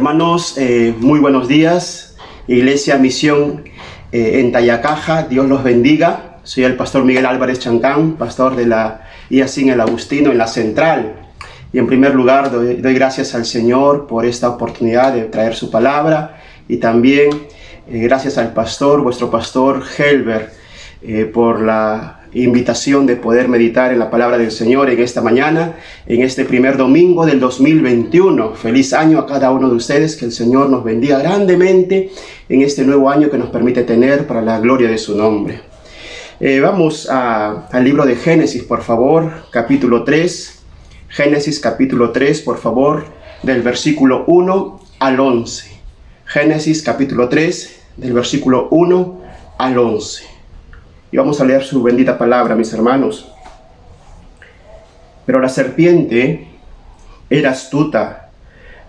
Hermanos, muy buenos días. Iglesia Misión en Tayacaja, Dios los bendiga. Soy el pastor Miguel Álvarez Chancán, pastor de la IASIN El Agustino en la Central. Y en primer lugar doy gracias al Señor por esta oportunidad de traer su palabra. Y también gracias al pastor, vuestro pastor Helber, por la invitación de poder meditar en la palabra del Señor en esta mañana, en este primer domingo del 2021. Feliz año a cada uno de ustedes, que el Señor nos bendiga grandemente en este nuevo año que nos permite tener para la gloria de su nombre. Vamos al libro de Génesis, por favor, capítulo 3. Génesis capítulo 3, por favor, del versículo 1 al 11. Génesis capítulo 3, del versículo 1 al 11. Y vamos a leer su bendita palabra, mis hermanos. Pero la serpiente era astuta,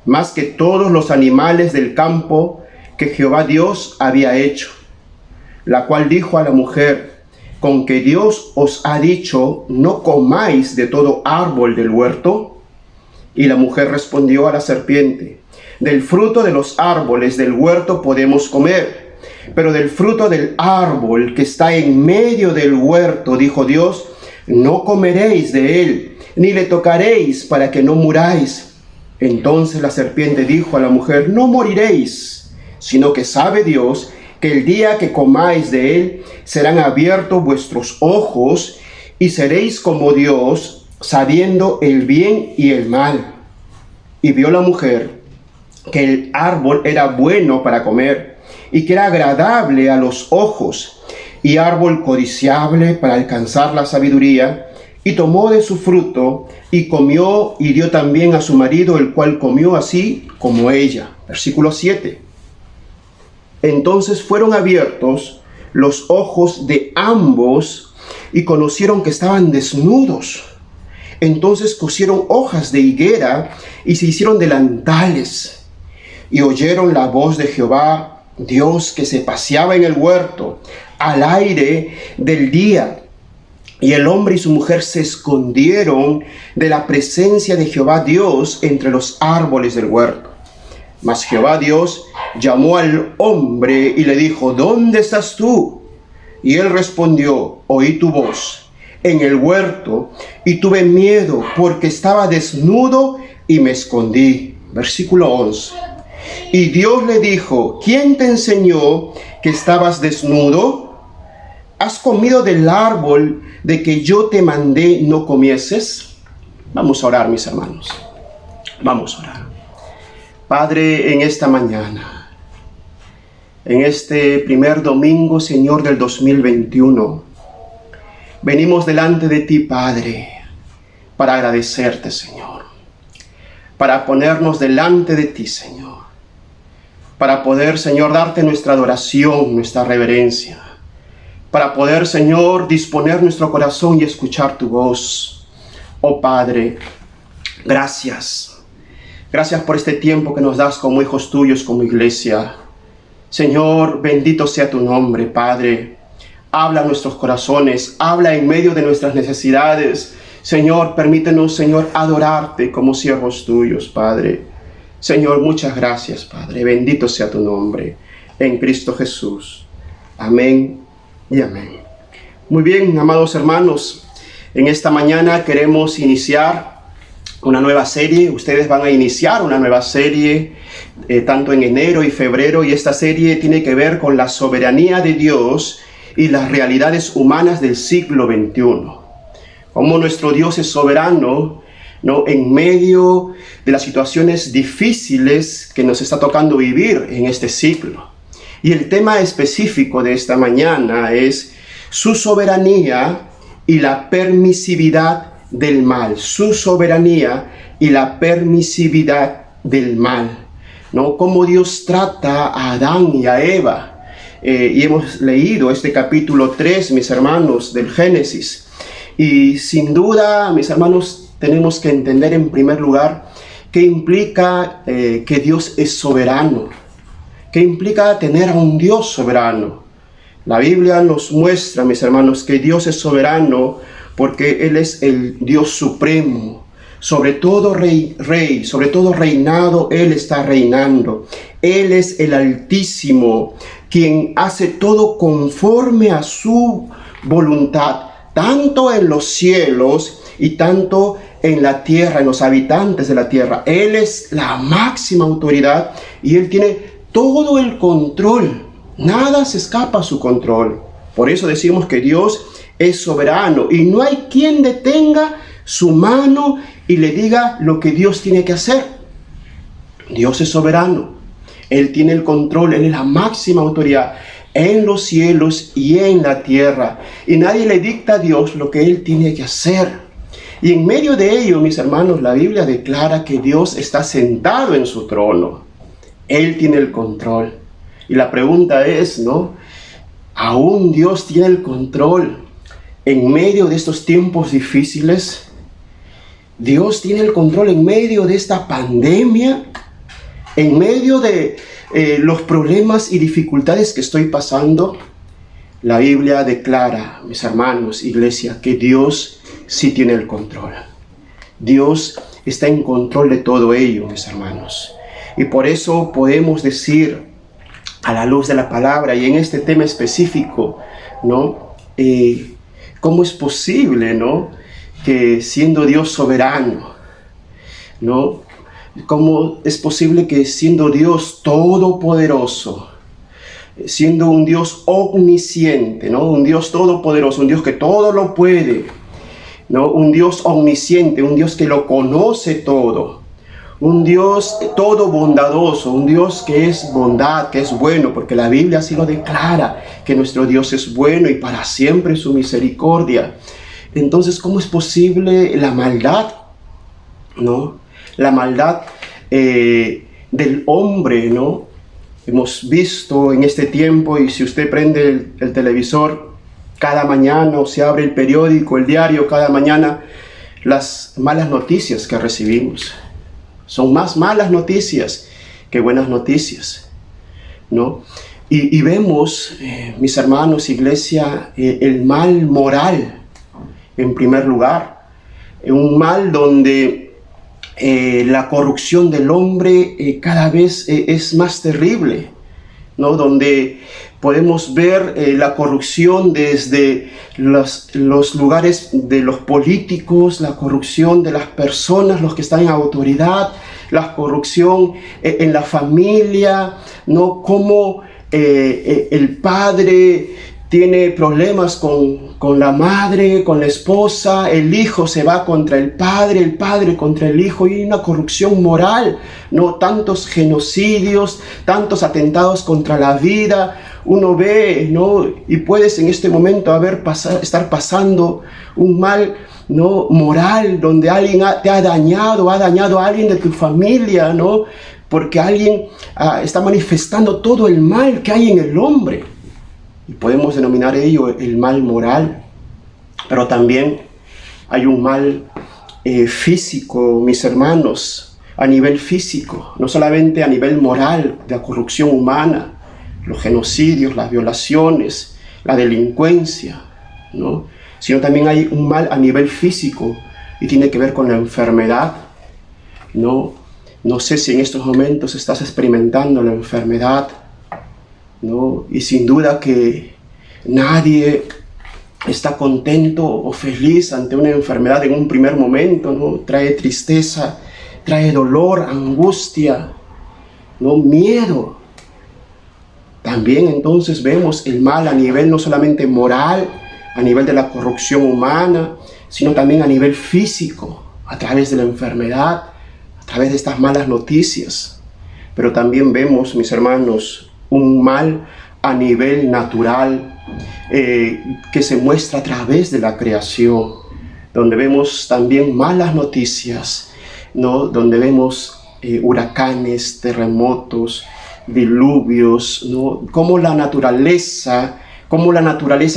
más que todos los animales del campo que Jehová Dios había hecho, la cual dijo a la mujer: ¿con que Dios os ha dicho, no comáis de todo árbol del huerto? Y la mujer respondió a la serpiente: del fruto de los árboles del huerto podemos comer, pero del fruto del árbol que está en medio del huerto, dijo Dios, no comeréis de él, ni le tocaréis, para que no muráis. Entonces la serpiente dijo a la mujer: no moriréis, sino que sabe Dios que el día que comáis de él serán abiertos vuestros ojos y seréis como Dios, sabiendo el bien y el mal. Y vio la mujer que el árbol era bueno para comer, y que era agradable a los ojos, y árbol codiciable para alcanzar la sabiduría, y tomó de su fruto, y comió, y dio también a su marido, el cual comió así como ella. Versículo 7. Entonces fueron abiertos los ojos de ambos, y conocieron que estaban desnudos. Entonces cosieron hojas de higuera, y se hicieron delantales, y oyeron la voz de Jehová Dios que se paseaba en el huerto al aire del día. Y el hombre y su mujer se escondieron de la presencia de Jehová Dios entre los árboles del huerto. Mas Jehová Dios llamó al hombre y le dijo: ¿dónde estás tú? Y él respondió: oí tu voz en el huerto y tuve miedo porque estaba desnudo y me escondí. Versículo 11. Y Dios le dijo: ¿quién te enseñó que estabas desnudo? ¿Has comido del árbol de que yo te mandé no comieses? Vamos a orar, mis hermanos. Vamos a orar. Padre, en esta mañana, en este primer domingo, Señor, del 2021, venimos delante de ti, Padre, para agradecerte, Señor, para ponernos delante de ti, Señor, para poder, Señor, darte nuestra adoración, nuestra reverencia, para poder, Señor, disponer nuestro corazón y escuchar tu voz. Oh Padre, gracias. Gracias por este tiempo que nos das como hijos tuyos, como iglesia. Señor, bendito sea tu nombre, Padre. Habla a nuestros corazones, habla en medio de nuestras necesidades. Señor, permítenos, Señor, adorarte como siervos tuyos, Padre. Señor, muchas gracias, Padre. Bendito sea tu nombre, en Cristo Jesús. Amén y amén. Muy bien, amados hermanos, en esta mañana queremos iniciar una nueva serie. Ustedes van a iniciar una nueva serie, tanto en enero y febrero, y esta serie tiene que ver con la soberanía de Dios y las realidades humanas del siglo XXI. Cómo nuestro Dios es soberano, ¿no?, en medio de las situaciones difíciles que nos está tocando vivir en este siglo. Y el tema específico de esta mañana es su soberanía y la permisividad del mal. Su soberanía y la permisividad del mal, ¿no? Cómo Dios trata a Adán y a Eva. Y hemos leído este capítulo 3, mis hermanos, del Génesis. Y sin duda, mis hermanos, tenemos que entender en primer lugar qué implica que Dios es soberano. ¿Qué implica tener a un Dios soberano? La Biblia nos muestra, mis hermanos, que Dios es soberano porque Él es el Dios supremo, Sobre todo rey, sobre todo reinado, Él está reinando. Él es el Altísimo, quien hace todo conforme a su voluntad, tanto en los cielos y tanto en la tierra, en los habitantes de la tierra. Él es la máxima autoridad y Él tiene todo el control. Nada se escapa a su control. Por eso decimos que Dios es soberano y no hay quien detenga su mano y le diga lo que Dios tiene que hacer. Dios es soberano. Él tiene el control, Él es la máxima autoridad en los cielos y en la tierra. Y nadie le dicta a Dios lo que Él tiene que hacer. Y en medio de ello, mis hermanos, la Biblia declara que Dios está sentado en su trono. Él tiene el control. Y la pregunta es, ¿no? ¿Aún Dios tiene el control en medio de estos tiempos difíciles? Dios tiene el control en medio de esta pandemia, en medio de los problemas y dificultades que estoy pasando. La Biblia declara, mis hermanos, iglesia, que Dios sí tiene el control. Dios está en control de todo ello, mis hermanos. Y por eso podemos decir, a la luz de la palabra y en este tema específico, ¿no? ¿Cómo es posible, ¿no?, que siendo Dios soberano, ¿no?, cómo es posible que siendo Dios todopoderoso, siendo un Dios omnisciente, ¿no?, un Dios todopoderoso, un Dios que todo lo puede, ¿no?, un Dios omnisciente, un Dios que lo conoce todo, un Dios todo bondadoso, un Dios que es bondad, que es bueno, porque la Biblia así lo declara, que nuestro Dios es bueno y para siempre su misericordia. Entonces, ¿cómo es posible la maldad, ¿no? La maldad del hombre, ¿no? Hemos visto en este tiempo, y si usted prende el televisor cada mañana o se abre el periódico, el diario cada mañana, las malas noticias que recibimos. Son más malas noticias que buenas noticias, ¿no? Y vemos, mis hermanos, iglesia, el mal moral, en primer lugar. Un mal donde la corrupción del hombre cada vez es más terrible, ¿no? Donde podemos ver la corrupción desde los lugares de los políticos, la corrupción de las personas, los que están en autoridad, la corrupción en la familia, ¿no? Cómo el padre tiene problemas con la madre, con la esposa, el hijo se va contra el padre contra el hijo, y hay una corrupción moral, ¿no? Tantos genocidios, tantos atentados contra la vida. Uno ve, ¿no?, y puedes en este momento estar pasando un mal, ¿no?, moral, donde alguien te ha dañado a alguien de tu familia, ¿no?, porque alguien está manifestando todo el mal que hay en el hombre. Y podemos denominar ello el mal moral. Pero también hay un mal físico, mis hermanos, a nivel físico, no solamente a nivel moral, de la corrupción humana, los genocidios, las violaciones, la delincuencia, ¿no?, sino también hay un mal a nivel físico y tiene que ver con la enfermedad, ¿no? No sé si en estos momentos estás experimentando la enfermedad, ¿no? Y sin duda que nadie está contento o feliz ante una enfermedad en un primer momento, ¿no? Trae tristeza, trae dolor, angustia, ¿no?, miedo. También entonces vemos el mal a nivel no solamente moral, a nivel de la corrupción humana, sino también a nivel físico, a través de la enfermedad, a través de estas malas noticias. Pero también vemos, mis hermanos, un mal a nivel natural que se muestra a través de la creación, donde vemos también malas noticias, ¿no?, donde vemos huracanes, terremotos, diluvios, ¿no?, cómo la naturaleza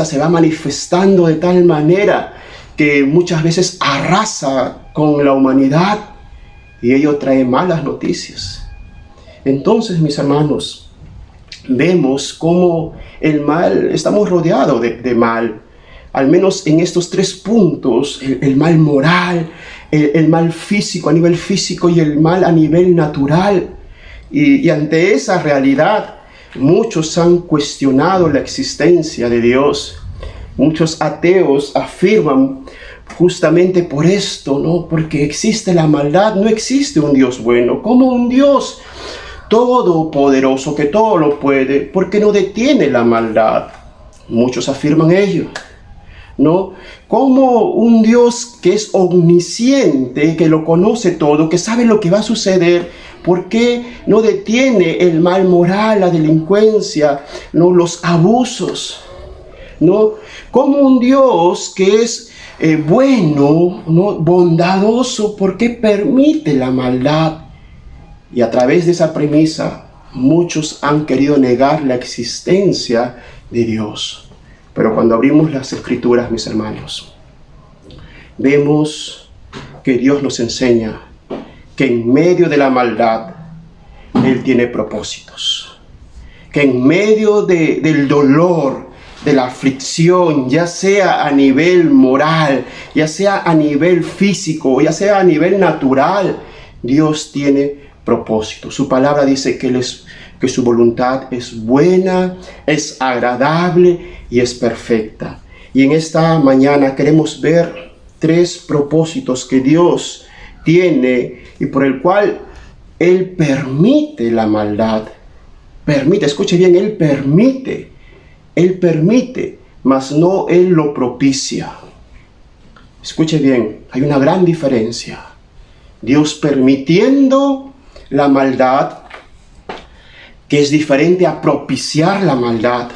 se va manifestando de tal manera que muchas veces arrasa con la humanidad, y ello trae malas noticias. Entonces, mis hermanos, vemos cómo el mal, estamos rodeados de mal. al menos en estos 3 puntos, el mal moral, el mal físico a nivel físico y el mal a nivel natural. Y ante esa realidad, muchos han cuestionado la existencia de Dios. Muchos ateos afirman justamente por esto, ¿no? Porque existe la maldad, no existe un Dios bueno. ¿Cómo un Dios todopoderoso que todo lo puede? ¿Por qué no detiene la maldad? Muchos afirman ello, ¿no? Como un Dios que es omnisciente, que lo conoce todo, que sabe lo que va a suceder, ¿por qué no detiene el mal moral, la delincuencia, ¿no? Los abusos, ¿no? Como un Dios que es bueno, ¿no? Bondadoso, ¿por qué permite la maldad? Y a través de esa premisa, muchos han querido negar la existencia de Dios. Pero cuando abrimos las Escrituras, mis hermanos, vemos que Dios nos enseña que en medio de la maldad, Él tiene propósitos. Que en medio del dolor, de la aflicción, ya sea a nivel moral, ya sea a nivel físico, ya sea a nivel natural, Dios tiene propósitos. Su palabra dice que su voluntad es buena, es agradable y es perfecta. Y en esta mañana queremos ver 3 propósitos que Dios tiene y por el cual Él permite la maldad. Permite, escuche bien, Él permite, mas no Él lo propicia. Escuche bien, hay una gran diferencia. Dios permitiendo la maldad, que es diferente a propiciar la maldad.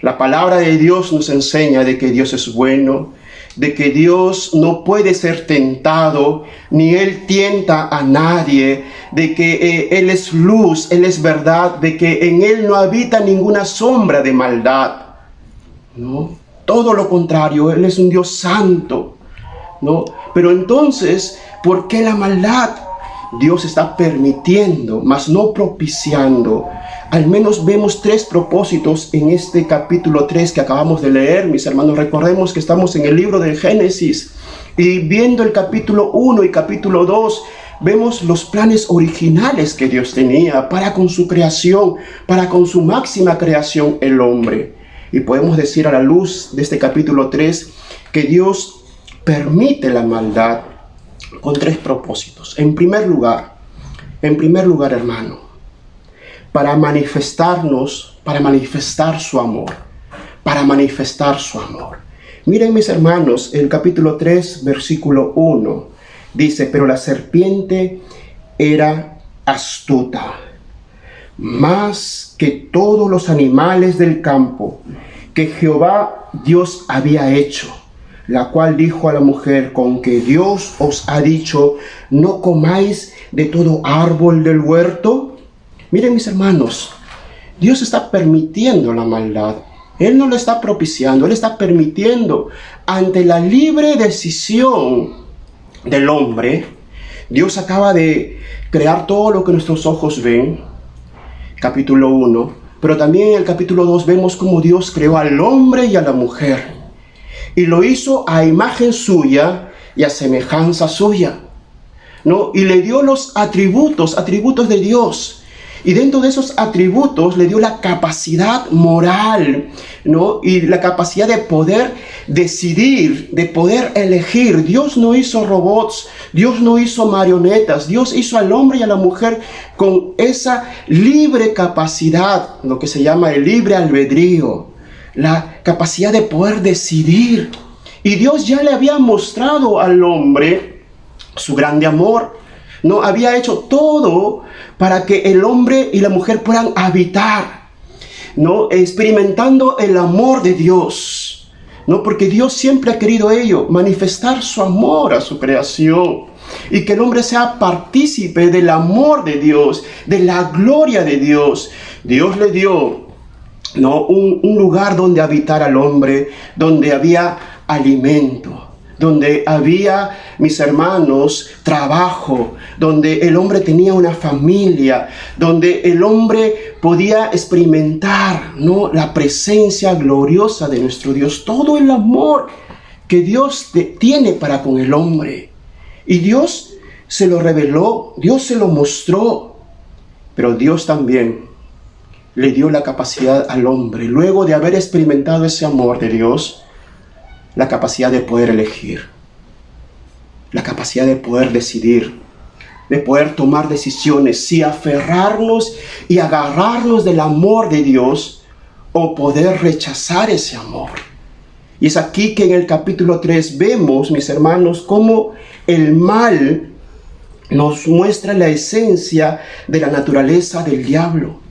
La palabra de Dios nos enseña de que Dios es bueno, de que Dios no puede ser tentado, ni Él tienta a nadie, de que Él es luz, Él es verdad, de que en Él no habita ninguna sombra de maldad, ¿no? Todo lo contrario, Él es un Dios santo, ¿no? Pero entonces, ¿por qué la maldad? Dios está permitiendo, mas no propiciando. Al menos vemos 3 propósitos en este capítulo 3 que acabamos de leer, mis hermanos. Recordemos que estamos en el libro de Génesis y viendo el capítulo 1 y capítulo 2, vemos los planes originales que Dios tenía para con su creación, para con su máxima creación, el hombre. Y podemos decir a la luz de este capítulo 3 que Dios permite la maldad con 3 propósitos. En primer lugar, hermano, para manifestarnos, para manifestar su amor. Miren, mis hermanos, el capítulo 3, versículo 1, dice: pero la serpiente era astuta, más que todos los animales del campo que Jehová Dios había hecho, la cual dijo a la mujer: con que Dios os ha dicho, no comáis de todo árbol del huerto. Miren, mis hermanos, Dios está permitiendo la maldad. Él no lo está propiciando, Él está permitiendo. Ante la libre decisión del hombre, Dios acaba de crear todo lo que nuestros ojos ven, capítulo 1, pero también en el capítulo 2 vemos cómo Dios creó al hombre y a la mujer, y lo hizo a imagen suya y a semejanza suya, ¿no? Y le dio los atributos de Dios. Y dentro de esos atributos le dio la capacidad moral, ¿no? Y la capacidad de poder decidir, de poder elegir. Dios no hizo robots, Dios no hizo marionetas, Dios hizo al hombre y a la mujer con esa libre capacidad, lo que se llama el libre albedrío, la capacidad de poder decidir. Y Dios ya le había mostrado al hombre su grande amor, ¿no? Había hecho todo para que el hombre y la mujer puedan habitar, ¿no? Experimentando el amor de Dios, ¿no? Porque Dios siempre ha querido ello, manifestar su amor a su creación, y que el hombre sea partícipe del amor de Dios, de la gloria de Dios. Dios le dio, ¿no? un lugar donde habitar al hombre, donde había alimento, donde había, mis hermanos, trabajo, donde el hombre tenía una familia, donde el hombre podía experimentar, ¿no?, la presencia gloriosa de nuestro Dios, todo el amor que Dios tiene para con el hombre. Y Dios se lo reveló, Dios se lo mostró, pero Dios también le dio la capacidad al hombre, luego de haber experimentado ese amor de Dios, la capacidad de poder elegir, la capacidad de poder decidir, de poder tomar decisiones, si aferrarnos y agarrarnos del amor de Dios o poder rechazar ese amor. Y es aquí que en el capítulo 3 vemos, mis hermanos, cómo el mal nos muestra la esencia de la naturaleza del diablo.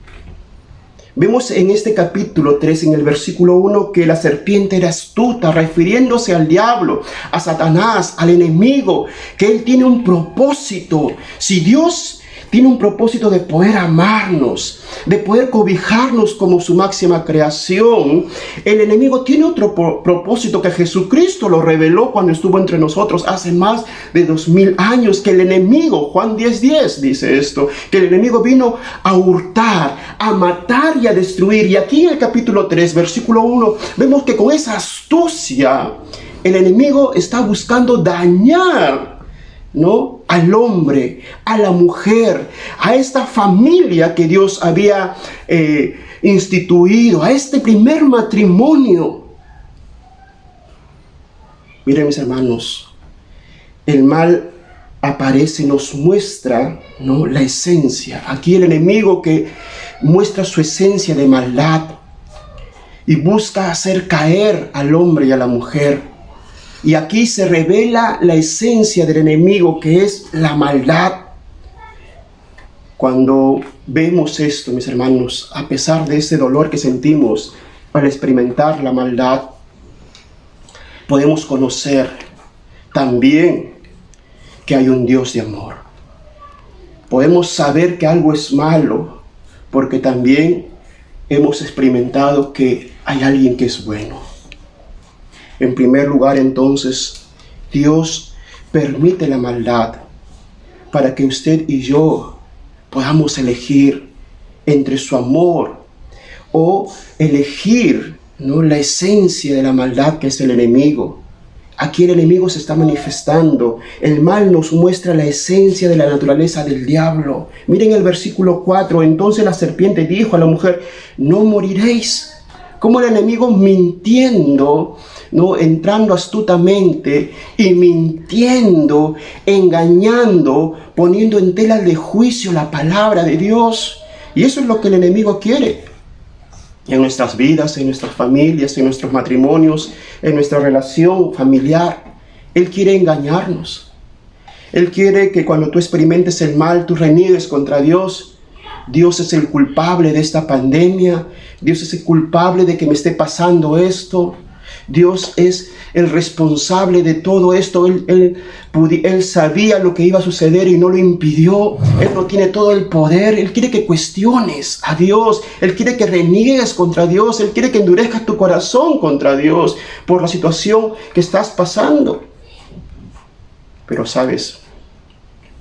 Vemos en este capítulo 3, en el versículo 1, que la serpiente era astuta, refiriéndose al diablo, a Satanás, al enemigo, que él tiene un propósito. Si Dios tiene un propósito de poder amarnos, de poder cobijarnos como su máxima creación, el enemigo tiene otro propósito que Jesucristo lo reveló cuando estuvo entre nosotros hace más de 2000 años, que el enemigo, Juan 10:10 dice esto, que el enemigo vino a hurtar, a matar y a destruir. Y aquí en el capítulo 3, versículo 1, vemos que con esa astucia el enemigo está buscando dañar, ¿no?, al hombre, a la mujer, a esta familia que Dios había instituido, a este primer matrimonio. Miren, mis hermanos, el mal aparece, nos muestra, ¿no?, la esencia. Aquí el enemigo que muestra su esencia de maldad y busca hacer caer al hombre y a la mujer. Y aquí se revela la esencia del enemigo, que es la maldad. Cuando vemos esto, mis hermanos, a pesar de ese dolor que sentimos al experimentar la maldad, podemos conocer también que hay un Dios de amor. Podemos saber que algo es malo, porque también hemos experimentado que hay alguien que es bueno. En primer lugar, entonces, Dios permite la maldad para que usted y yo podamos elegir entre su amor o elegir, ¿no?, la esencia de la maldad, que es el enemigo. Aquí el enemigo se está manifestando. El mal nos muestra la esencia de la naturaleza del diablo. Miren el versículo 4. Entonces la serpiente dijo a la mujer: no moriréis. Como el enemigo mintiendo, ¿no?, entrando astutamente y mintiendo, engañando, poniendo en tela de juicio la palabra de Dios. Y eso es lo que el enemigo quiere en nuestras vidas, en nuestras familias, en nuestros matrimonios, en nuestra relación familiar. Él quiere engañarnos. Él quiere que cuando tú experimentes el mal, tú reniegues contra Dios. Dios es el culpable de esta pandemia. Dios es el culpable de que me esté pasando esto. Dios es el responsable de todo esto. Él sabía lo que iba a suceder y no lo impidió. Él no tiene todo el poder. Él quiere que cuestiones a Dios. Él quiere que reniegues contra Dios. Él quiere que endurezcas tu corazón contra Dios por la situación que estás pasando. Pero sabes,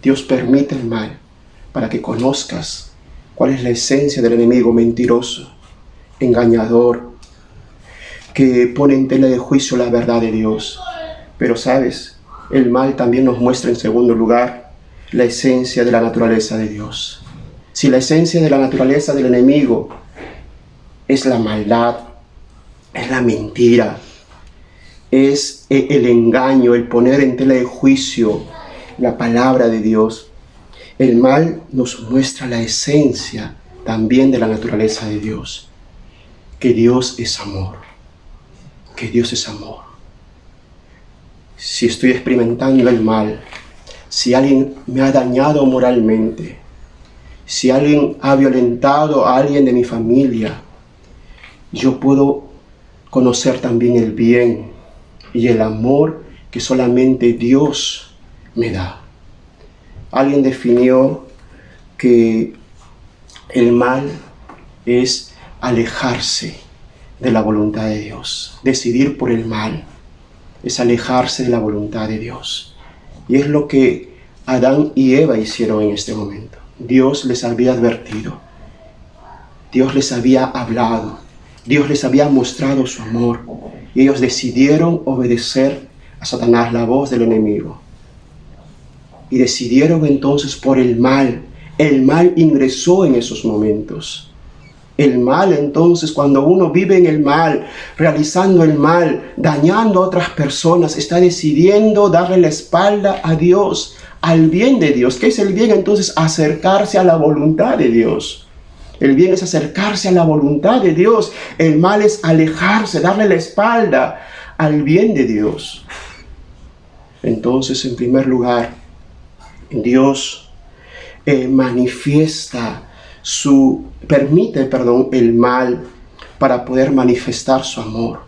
Dios permite el mal para que conozcas cuál es la esencia del enemigo mentiroso, engañador, que pone en tela de juicio la verdad de Dios. Pero sabes, el mal también nos muestra en segundo lugar la esencia de la naturaleza de Dios. Si la esencia de la naturaleza del enemigo es la maldad, es la mentira, es el engaño, el poner en tela de juicio la palabra de Dios, el mal nos muestra la esencia también de la naturaleza de Dios, que Dios es amor, que Dios es amor. Si estoy experimentando el mal, si alguien me ha dañado moralmente, si alguien ha violentado a alguien de mi familia, yo puedo conocer también el bien y el amor que solamente Dios me da. Alguien definió que el mal es alejarse de la voluntad de Dios, decidir por el mal. es alejarse de la voluntad de Dios. Y es lo que Adán y Eva hicieron en este momento. Dios les había advertido, Dios les había hablado, Dios les había mostrado su amor, y ellos decidieron obedecer a Satanás, la voz del enemigo. Y decidieron entonces por el mal. El mal ingresó en esos momentos. El mal, entonces, cuando uno vive en el mal, realizando el mal, dañando a otras personas, está decidiendo darle la espalda a Dios, al bien de Dios. ¿Qué es el bien? Entonces, acercarse a la voluntad de Dios. El bien es acercarse a la voluntad de Dios. El mal es alejarse, darle la espalda al bien de Dios. Entonces, en primer lugar, Dios permite el mal para poder manifestar su amor.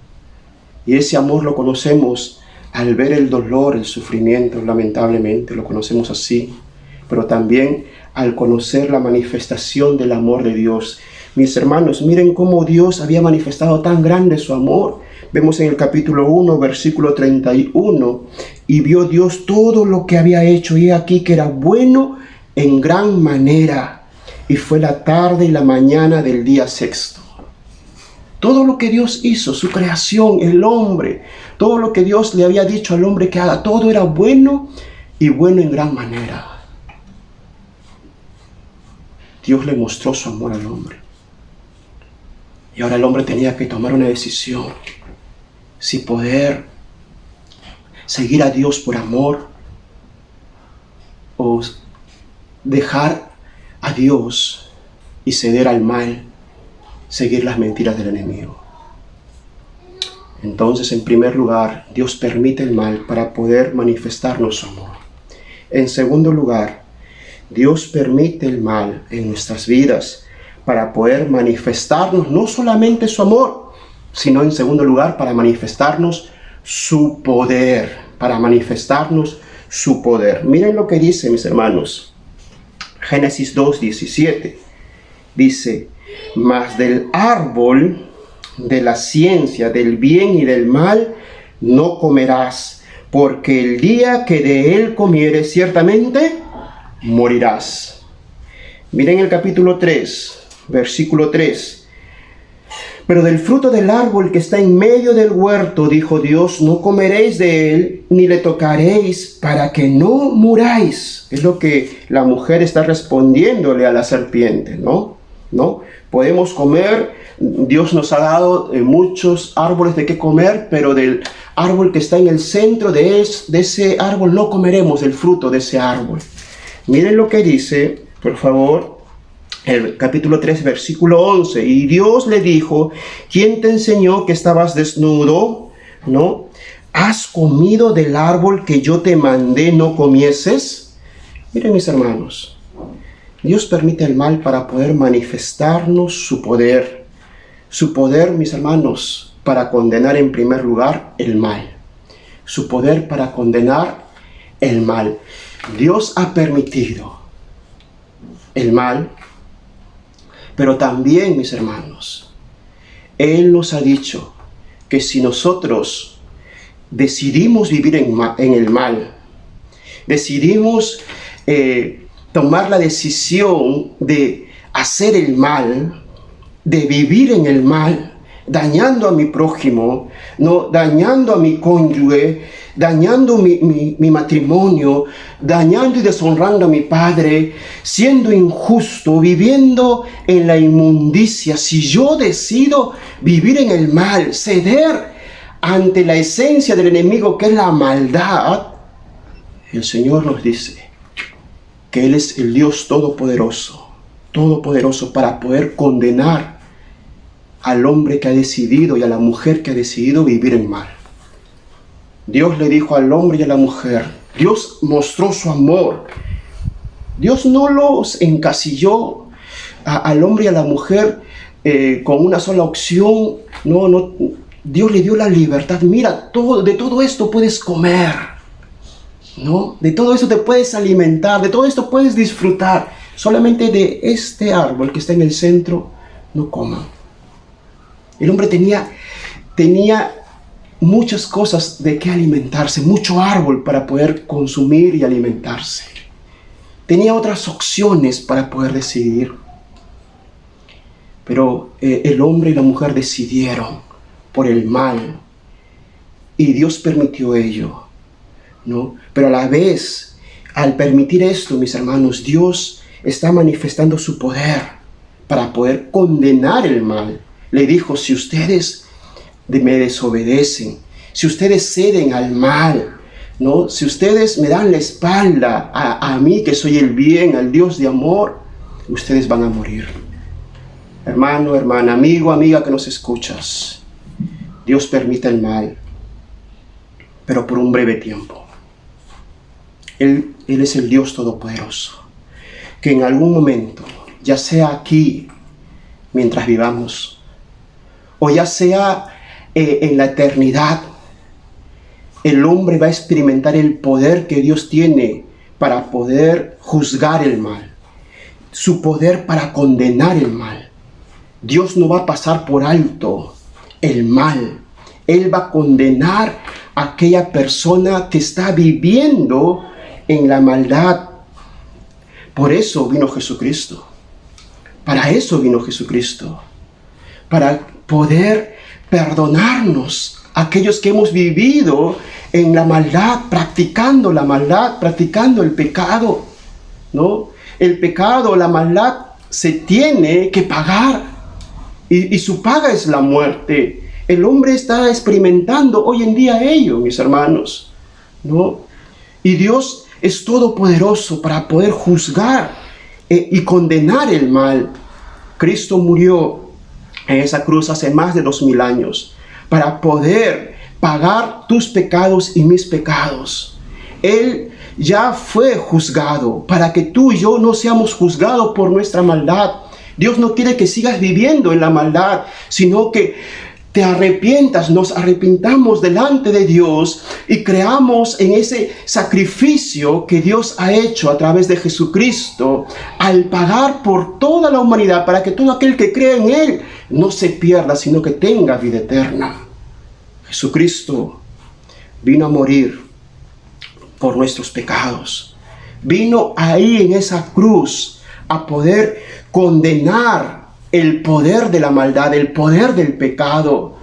Y ese amor lo conocemos al ver el dolor, el sufrimiento, lamentablemente, lo conocemos así, pero también al conocer la manifestación del amor de Dios. Mis hermanos, miren cómo Dios había manifestado tan grande su amor. Vemos en el capítulo 1, versículo 31, y vio Dios todo lo que había hecho, y he aquí que era bueno en gran manera, y fue la tarde y la mañana del día sexto. Todo lo que Dios hizo, su creación, el hombre, todo lo que Dios le había dicho al hombre que haga, todo era bueno y bueno en gran manera. Dios le mostró su amor al hombre. Y ahora el hombre tenía que tomar una decisión. Si poder seguir a Dios por amor o dejar a Dios y ceder al mal, seguir las mentiras del enemigo. Entonces, en primer lugar, Dios permite el mal para poder manifestarnos su amor. En segundo lugar, Dios permite el mal en nuestras vidas para poder manifestarnos no solamente su amor, sino en segundo lugar para manifestarnos su poder, Miren lo que dice, mis hermanos. Génesis 2:17 dice: mas del árbol de la ciencia del bien y del mal no comerás, porque el día que de él comieres ciertamente morirás. Miren el capítulo 3, versículo 3. Pero del fruto del árbol que está en medio del huerto, dijo Dios, no comeréis de él, ni le tocaréis, para que no muráis. Es lo que la mujer está respondiéndole a la serpiente, ¿no? Podemos comer, Dios nos ha dado muchos árboles de qué comer, pero del árbol que está en el centro de ese árbol no comeremos el fruto de ese árbol. Miren lo que dice, por favor, el capítulo 3, versículo 11. Y Dios le dijo: ¿quién te enseñó que estabas desnudo? ¿No? ¿Has comido del árbol que yo te mandé no comieses? Miren, mis hermanos, Dios permite el mal para poder manifestarnos su poder. Su poder, mis hermanos, para condenar en primer lugar el mal. Su poder para condenar el mal. Dios ha permitido el mal, pero también, mis hermanos, Él nos ha dicho que si nosotros decidimos vivir en el mal, decidimos tomar la decisión de hacer el mal, de vivir en el mal, dañando a mi prójimo, no dañando a mi cónyuge, dañando mi matrimonio, dañando y deshonrando a mi padre, siendo injusto, viviendo en la inmundicia. Si yo decido vivir en el mal, ceder ante la esencia del enemigo, que es la maldad, el Señor nos dice que Él es el Dios todopoderoso para poder condenar al hombre que ha decidido y a la mujer que ha decidido vivir en mal. Dios le dijo al hombre y a la mujer, Dios mostró su amor. Dios no los encasilló al hombre y a la mujer con una sola opción. No, Dios le dio la libertad. Mira, de todo esto puedes comer, ¿no? De todo esto te puedes alimentar, de todo esto puedes disfrutar. Solamente de este árbol que está en el centro, no coman. El hombre tenía muchas cosas de qué alimentarse, mucho árbol para poder consumir y alimentarse. Tenía otras opciones para poder decidir. Pero el hombre y la mujer decidieron por el mal. Y Dios permitió ello, ¿no? Pero a la vez, al permitir esto, mis hermanos, Dios está manifestando su poder para poder condenar el mal. Le dijo, si ustedes me desobedecen, si ustedes ceden al mal, ¿no? Si ustedes me dan la espalda a mí, que soy el bien, al Dios de amor, ustedes van a morir. Hermano, hermana, amigo, amiga que nos escuchas, Dios permite el mal, pero por un breve tiempo. Él es el Dios Todopoderoso, que en algún momento, ya sea aquí, mientras vivamos, o ya sea en la eternidad, el hombre va a experimentar el poder que Dios tiene para poder juzgar el mal, su poder para condenar el mal. Dios no va a pasar por alto el mal. Él va a condenar a aquella persona que está viviendo en la maldad. Por eso vino Jesucristo. Para eso vino Jesucristo. Para poder perdonarnos aquellos que hemos vivido en la maldad, practicando la maldad, practicando el pecado, ¿no? El pecado, la maldad se tiene que pagar. Y su paga es la muerte. El hombre está experimentando hoy en día ello, mis hermanos, ¿no? Y Dios es todopoderoso para poder juzgar y condenar el mal. Cristo murió en esa cruz hace más de 2000 años para poder pagar tus pecados y mis pecados. Él ya fue juzgado para que tú y yo no seamos juzgados por nuestra maldad. Dios no quiere que sigas viviendo en la maldad, sino que te arrepientas, nos arrepintamos delante de Dios y creamos en ese sacrificio que Dios ha hecho a través de Jesucristo al pagar por toda la humanidad para que todo aquel que cree en Él no se pierda, sino que tenga vida eterna. Jesucristo vino a morir por nuestros pecados. Vino ahí en esa cruz a poder condenar el poder de la maldad, el poder del pecado,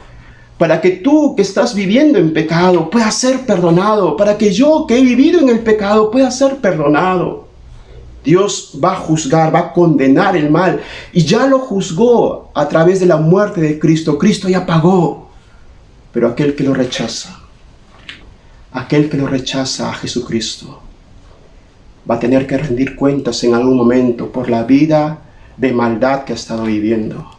para que tú que estás viviendo en pecado puedas ser perdonado, para que yo que he vivido en el pecado pueda ser perdonado. Dios va a juzgar, va a condenar el mal, y ya lo juzgó a través de la muerte de Cristo. Cristo ya pagó, pero aquel que lo rechaza a Jesucristo, va a tener que rendir cuentas en algún momento por la vida de maldad que ha estado viviendo,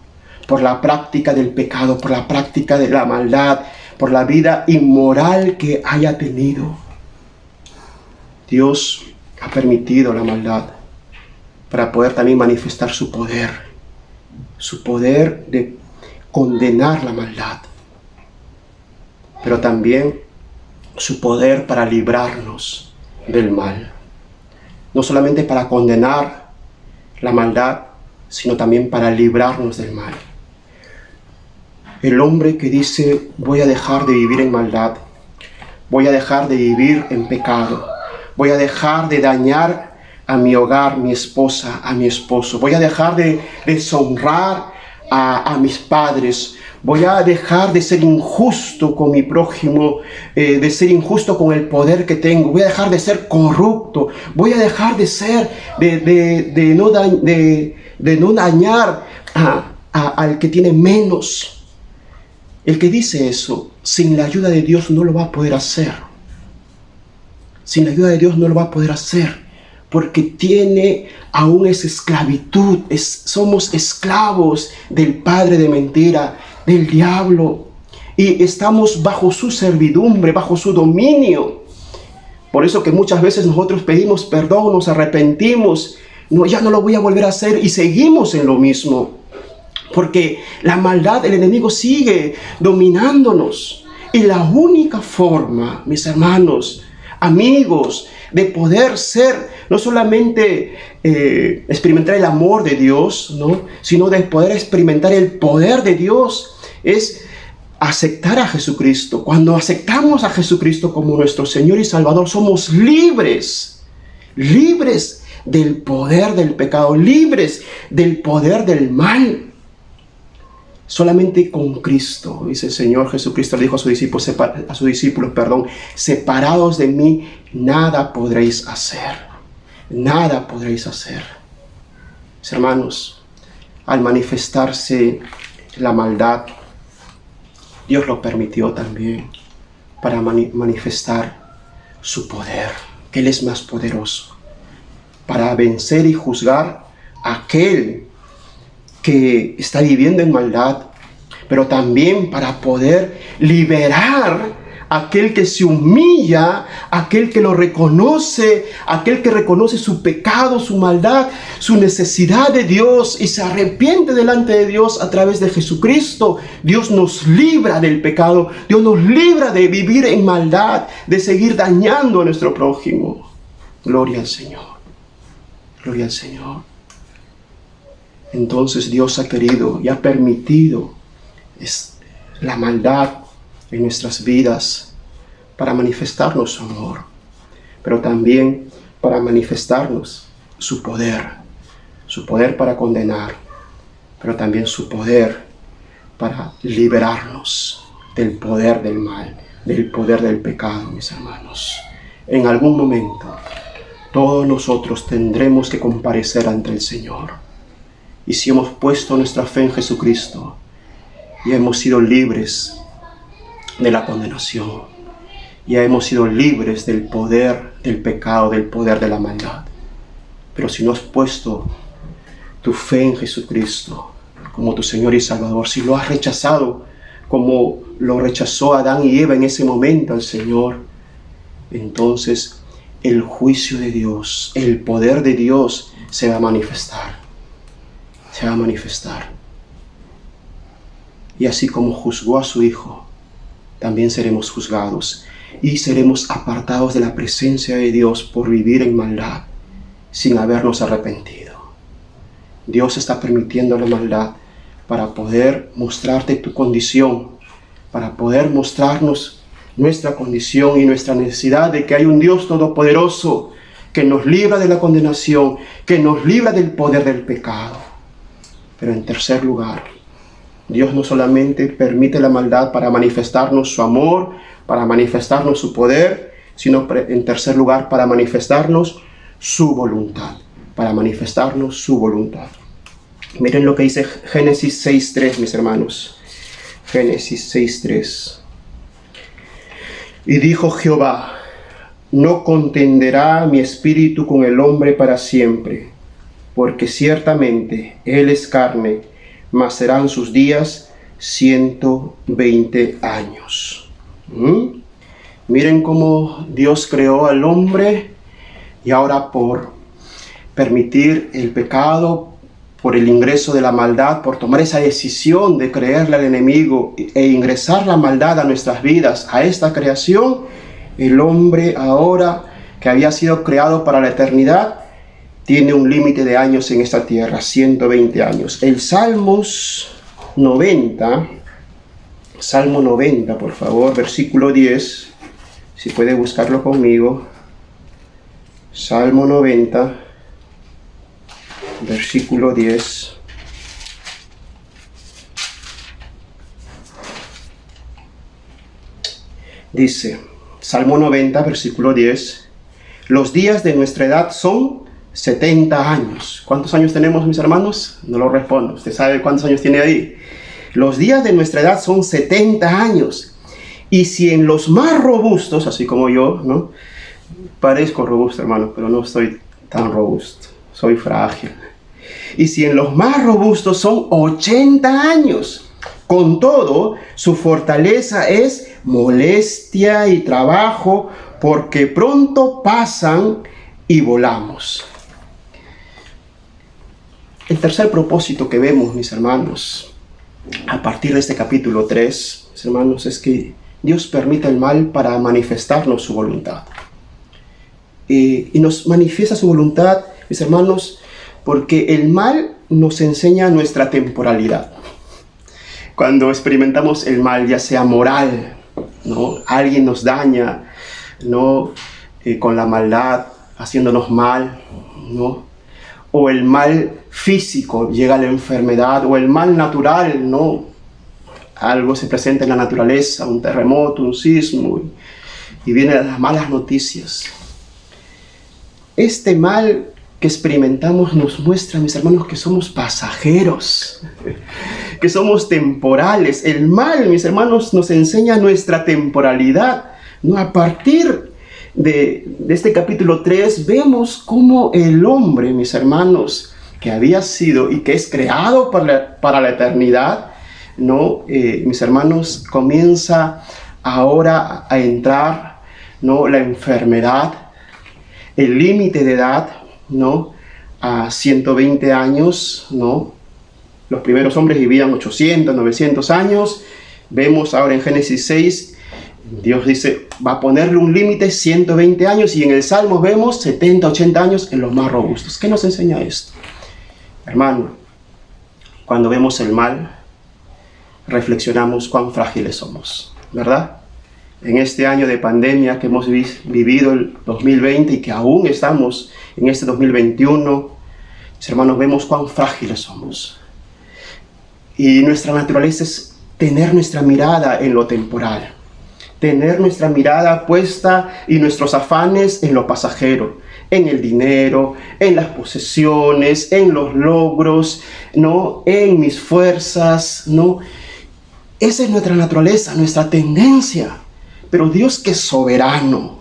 por la práctica del pecado, por la práctica de la maldad, por la vida inmoral que haya tenido. Dios ha permitido la maldad para poder también manifestar su poder de condenar la maldad, pero también su poder para librarnos del mal. No solamente para condenar la maldad, sino también para librarnos del mal. El hombre que dice, voy a dejar de vivir en maldad, voy a dejar de vivir en pecado, voy a dejar de dañar a mi hogar, mi esposa, a mi esposo, voy a dejar de deshonrar a mis padres, voy a dejar de ser injusto con mi prójimo, de ser injusto con el poder que tengo, voy a dejar de ser corrupto, voy a dejar de ser, de no dañar al que tiene menos. El que dice eso, sin la ayuda de Dios no lo va a poder hacer. Sin la ayuda de Dios no lo va a poder hacer, porque tiene aún esa esclavitud. Somos esclavos del padre de mentira, del diablo, y estamos bajo su servidumbre, bajo su dominio. Por eso que muchas veces nosotros pedimos perdón, nos arrepentimos, no, ya no lo voy a volver a hacer, y seguimos en lo mismo, porque la maldad, el enemigo sigue dominándonos. Y la única forma, mis hermanos, amigos, de poder ser, no solamente experimentar el amor de Dios, ¿no?, sino de poder experimentar el poder de Dios, es aceptar a Jesucristo. Cuando aceptamos a Jesucristo como nuestro Señor y Salvador, somos libres, libres del poder del pecado, libres del poder del mal. Solamente con Cristo, dice el Señor Jesucristo, le dijo a sus discípulos, separados de mí, nada podréis hacer. Nada podréis hacer. Mis hermanos, al manifestarse la maldad, Dios lo permitió también para manifestar su poder, que Él es más poderoso, para vencer y juzgar a aquel que está viviendo en maldad, pero también para poder liberar a aquel que se humilla, aquel que lo reconoce, aquel que reconoce su pecado, su maldad, su necesidad de Dios y se arrepiente delante de Dios a través de Jesucristo. Dios nos libra del pecado, Dios nos libra de vivir en maldad, de seguir dañando a nuestro prójimo. Gloria al Señor, gloria al Señor. Entonces Dios ha querido y ha permitido la maldad en nuestras vidas para manifestarnos su amor, pero también para manifestarnos su poder para condenar, pero también su poder para liberarnos del poder del mal, del poder del pecado, mis hermanos. En algún momento, todos nosotros tendremos que comparecer ante el Señor. Y si hemos puesto nuestra fe en Jesucristo y hemos sido libres de la condenación, ya hemos sido libres del poder del pecado, del poder de la maldad. Pero si no has puesto tu fe en Jesucristo como tu Señor y Salvador, si lo has rechazado como lo rechazó Adán y Eva en ese momento al Señor, entonces el juicio de Dios, el poder de Dios se va a manifestar. Se va a manifestar. Y así como juzgó a su Hijo, también seremos juzgados y seremos apartados de la presencia de Dios por vivir en maldad sin habernos arrepentido. Dios está permitiendo la maldad para poder mostrarte tu condición, para poder mostrarnos nuestra condición y nuestra necesidad de que hay un Dios todopoderoso que nos libra de la condenación, que nos libra del poder del pecado. Pero en tercer lugar, Dios no solamente permite la maldad para manifestarnos su amor, para manifestarnos su poder, sino en tercer lugar para manifestarnos su voluntad, para manifestarnos su voluntad. Miren lo que dice Génesis 6:3, mis hermanos. Génesis 6:3. Y dijo Jehová, no contenderá mi espíritu con el hombre para siempre, porque ciertamente él es carne, mas serán sus días 120 años. Miren cómo Dios creó al hombre y ahora por permitir el pecado, por el ingreso de la maldad, por tomar esa decisión de creerle al enemigo e ingresar la maldad a nuestras vidas, a esta creación, el hombre ahora que había sido creado para la eternidad, tiene un límite de años en esta tierra, 120 años. El Salmo 90, por favor, versículo 10, si puede buscarlo conmigo. Salmo 90, versículo 10. Dice, Salmo 90, versículo 10, los días de nuestra edad son 70 años. ¿Cuántos años tenemos, mis hermanos? No lo respondo. ¿Usted sabe cuántos años tiene ahí? Los días de nuestra edad son 70 años. Y si en los más robustos, así como yo, ¿no? Parezco robusto, hermano, pero no soy tan robusto. Soy frágil. Y si en los más robustos son 80 años. Con todo, su fortaleza es molestia y trabajo, porque pronto pasan y volamos. El tercer propósito que vemos, mis hermanos, a partir de este capítulo 3, mis hermanos, es que Dios permite el mal para manifestarnos su voluntad. Y nos manifiesta su voluntad, mis hermanos, porque el mal nos enseña nuestra temporalidad. Cuando experimentamos el mal, ya sea moral, ¿no? Alguien nos daña, ¿no? Con la maldad, haciéndonos mal, ¿no? O el mal físico, llega la enfermedad, o el mal natural, ¿no? Algo se presenta en la naturaleza, un terremoto, un sismo, y vienen las malas noticias. Este mal que experimentamos nos muestra, mis hermanos, que somos pasajeros, que somos temporales. El mal, mis hermanos, nos enseña nuestra temporalidad, ¿no? A partir de este capítulo 3 vemos cómo el hombre, mis hermanos, que había sido y que es creado para la eternidad, ¿no? Mis hermanos, comienza ahora a entrar, ¿no? La enfermedad, el límite de edad, ¿no? A 120 años, ¿no? Los primeros hombres vivían 800, 900 años. Vemos ahora en Génesis 6, Dios dice, va a ponerle un límite, 120 años, y en el Salmo vemos 70, 80 años en los más robustos. ¿Qué nos enseña esto? Hermano, cuando vemos el mal, reflexionamos cuán frágiles somos, ¿verdad? En este año de pandemia que hemos vivido el 2020 y que aún estamos en este 2021, mis hermanos, vemos cuán frágiles somos. Y nuestra naturaleza es tener nuestra mirada en lo temporal, tener nuestra mirada puesta y nuestros afanes en lo pasajero, en el dinero, en las posesiones, en los logros, ¿no? En mis fuerzas, ¿no? Esa es nuestra naturaleza, nuestra tendencia. Pero Dios que es soberano,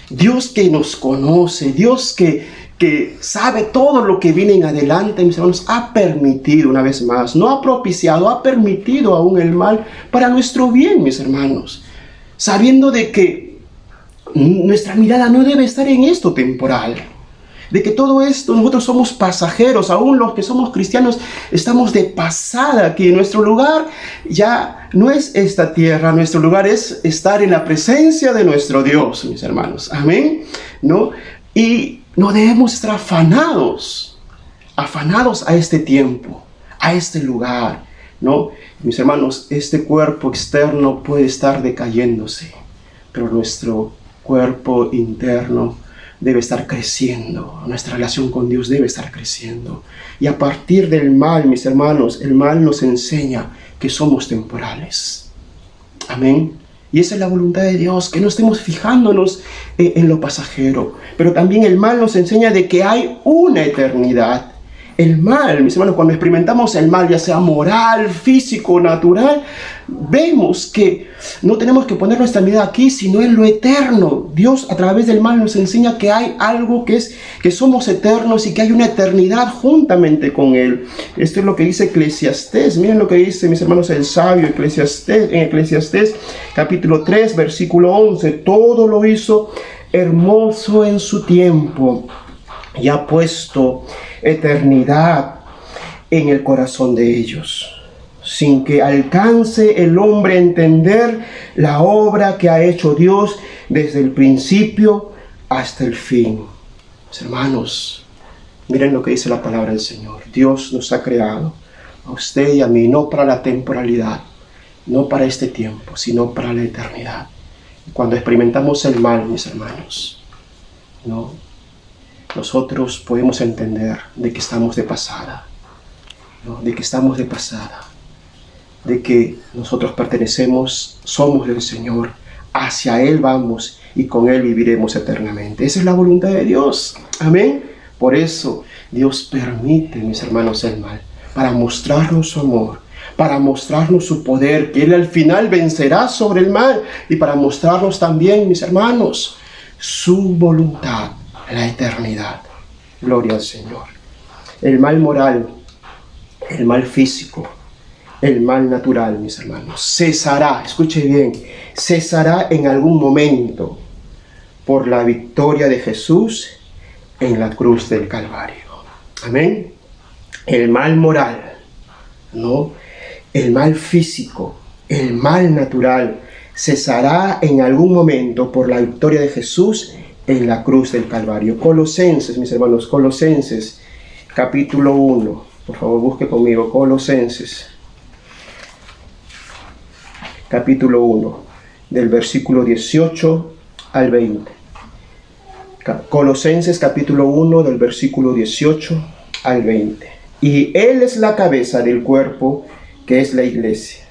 Dios que nos conoce, Dios que sabe todo lo que viene en adelante, mis hermanos, ha permitido una vez más, no ha propiciado, ha permitido aún el mal para nuestro bien, mis hermanos. Sabiendo de que nuestra mirada no debe estar en esto temporal. De que todo esto, nosotros somos pasajeros, aún los que somos cristianos estamos de pasada, que nuestro lugar ya no es esta tierra, nuestro lugar es estar en la presencia de nuestro Dios, mis hermanos, amén, ¿no? Y no debemos estar afanados a este tiempo, a este lugar, ¿no? Mis hermanos, este cuerpo externo puede estar decayéndose, pero nuestro cuerpo interno debe estar creciendo, nuestra relación con Dios debe estar creciendo. Y a partir del mal, mis hermanos, el mal nos enseña que somos temporales. Amén. Y esa es la voluntad de Dios, que no estemos fijándonos en lo pasajero. Pero también el mal nos enseña de que hay una eternidad. El mal, mis hermanos, cuando experimentamos el mal, ya sea moral, físico, natural, vemos que no tenemos que poner nuestra mirada aquí, sino en lo eterno. Dios a través del mal nos enseña que hay algo que somos eternos y que hay una eternidad juntamente con Él. Esto es lo que dice Eclesiastés. Miren lo que dice, mis hermanos, el sabio Eclesiastés, en Eclesiastés capítulo 3, versículo 11. Todo lo hizo hermoso en su tiempo y ha puesto eternidad en el corazón de ellos, sin que alcance el hombre a entender la obra que ha hecho Dios desde el principio hasta el fin. Mis hermanos, miren lo que dice la palabra del Señor. Dios nos ha creado, a usted y a mí, no para la temporalidad, no para este tiempo, sino para la eternidad. Cuando experimentamos el mal, mis hermanos, ¿no? Nosotros podemos entender de que estamos de pasada, ¿no? De que estamos de pasada, de que nosotros pertenecemos, somos del Señor, hacia Él vamos y con Él viviremos eternamente. Esa es la voluntad de Dios, amén. Por eso Dios permite, mis hermanos, el mal, para mostrarnos su amor, para mostrarnos su poder, que Él al final vencerá sobre el mal, y para mostrarnos también, mis hermanos, su voluntad, la eternidad. Gloria al Señor. El mal moral, el mal físico, el mal natural, mis hermanos, cesará, escuche bien, cesará en algún momento por la victoria de Jesús en la cruz del Calvario. Amén. El mal moral, ¿no? El mal físico, el mal natural, cesará en algún momento por la victoria de Jesús en la cruz del Calvario. Colosenses, mis hermanos, Colosenses, capítulo 1. Por favor, busque conmigo, Colosenses. capítulo 1, del versículo 18 al 20. Colosenses capítulo 1, del versículo 18 al 20. Y Él es la cabeza del cuerpo, que es la iglesia,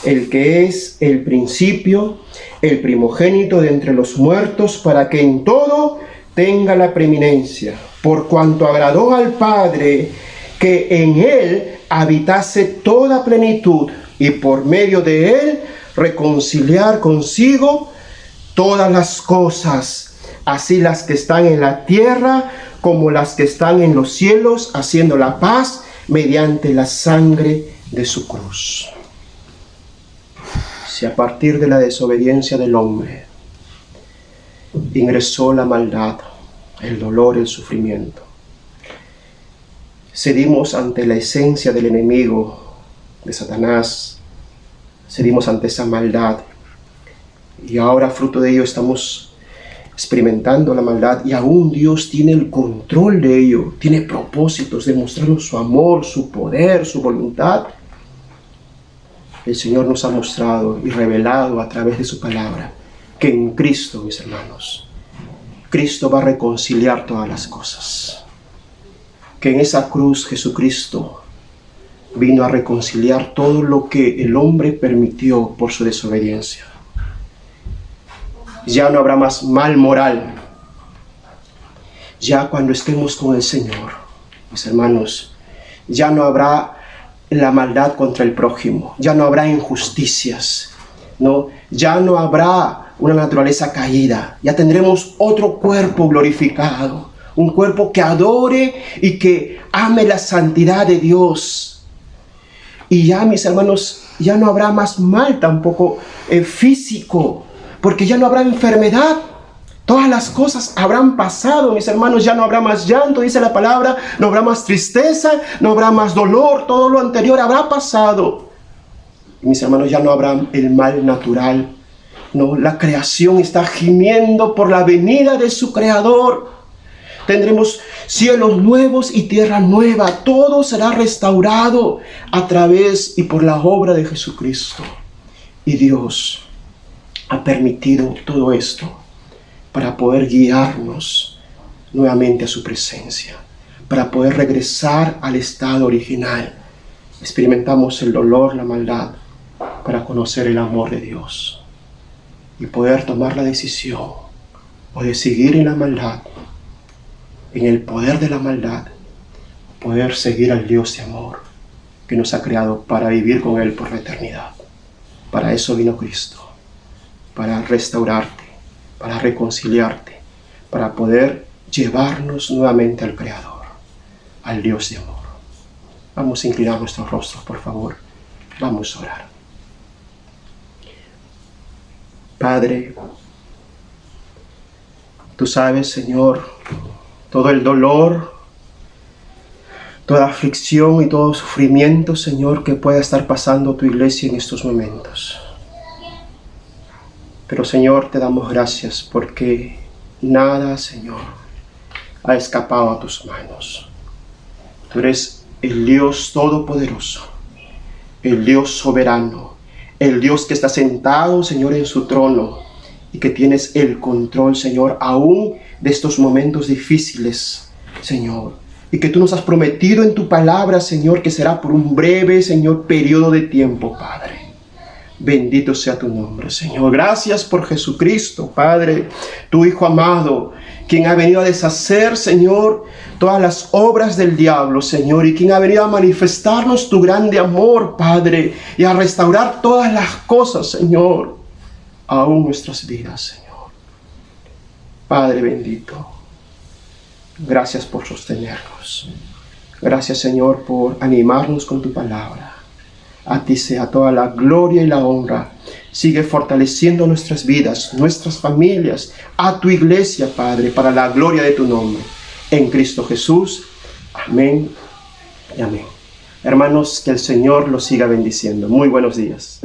el que es el principio, el primogénito de entre los muertos, para que en todo tenga la preeminencia, por cuanto agradó al Padre que en Él habitase toda plenitud, y por medio de Él reconciliar consigo todas las cosas, así las que están en la tierra como las que están en los cielos, haciendo la paz mediante la sangre de su cruz. Si a partir de la desobediencia del hombre ingresó la maldad, el dolor, el sufrimiento, cedimos ante la esencia del enemigo, de Satanás, cedimos ante esa maldad, y ahora fruto de ello estamos experimentando la maldad, y aún Dios tiene el control de ello, tiene propósitos de mostrarnos su amor, su poder, su voluntad. El Señor nos ha mostrado y revelado a través de su palabra que en Cristo, mis hermanos, Cristo va a reconciliar todas las cosas. Que en esa cruz Jesucristo vino a reconciliar todo lo que el hombre permitió por su desobediencia. Ya no habrá más mal moral. Ya cuando estemos con el Señor, mis hermanos, ya no habrá la maldad contra el prójimo, ya no habrá injusticias, ¿no? Ya no habrá una naturaleza caída, ya tendremos otro cuerpo glorificado, un cuerpo que adore y que ame la santidad de Dios. Y ya, mis hermanos, ya no habrá más mal tampoco físico, porque ya no habrá enfermedad. Todas las cosas habrán pasado, mis hermanos, ya no habrá más llanto, dice la palabra, no habrá más tristeza, no habrá más dolor, todo lo anterior habrá pasado. Y mis hermanos, ya no habrá el mal natural, no, la creación está gimiendo por la venida de su Creador. Tendremos cielos nuevos y tierra nueva, todo será restaurado a través y por la obra de Jesucristo. Y Dios ha permitido todo esto para poder guiarnos nuevamente a su presencia, para poder regresar al estado original. Experimentamos el dolor, la maldad, para conocer el amor de Dios y poder tomar la decisión o de seguir en la maldad, en el poder de la maldad, poder seguir al Dios de amor que nos ha creado para vivir con Él por la eternidad. Para eso vino Cristo, para restaurarte, para reconciliarte, para poder llevarnos nuevamente al Creador, al Dios de amor. Vamos a inclinar nuestros rostros, por favor. Vamos a orar. Padre, tú sabes, Señor, todo el dolor, toda aflicción y todo sufrimiento, Señor, que pueda estar pasando tu iglesia en estos momentos. Pero, Señor, te damos gracias porque nada, Señor, ha escapado a tus manos. Tú eres el Dios todopoderoso, el Dios soberano, el Dios que está sentado, Señor, en su trono y que tienes el control, Señor, aún de estos momentos difíciles, Señor. Y que tú nos has prometido en tu palabra, Señor, que será por un breve, Señor, periodo de tiempo, Padre. Bendito sea tu nombre, Señor. Gracias por Jesucristo, Padre, tu Hijo amado, quien ha venido a deshacer, Señor, todas las obras del diablo, Señor, y quien ha venido a manifestarnos tu grande amor, Padre, y a restaurar todas las cosas, Señor, aún nuestras vidas, Señor. Padre bendito, gracias por sostenernos. Gracias, Señor, por animarnos con tu palabra. A ti sea toda la gloria y la honra. Sigue fortaleciendo nuestras vidas, nuestras familias, a tu iglesia, Padre, para la gloria de tu nombre. En Cristo Jesús. Amén y amén. Hermanos, que el Señor los siga bendiciendo. Muy buenos días.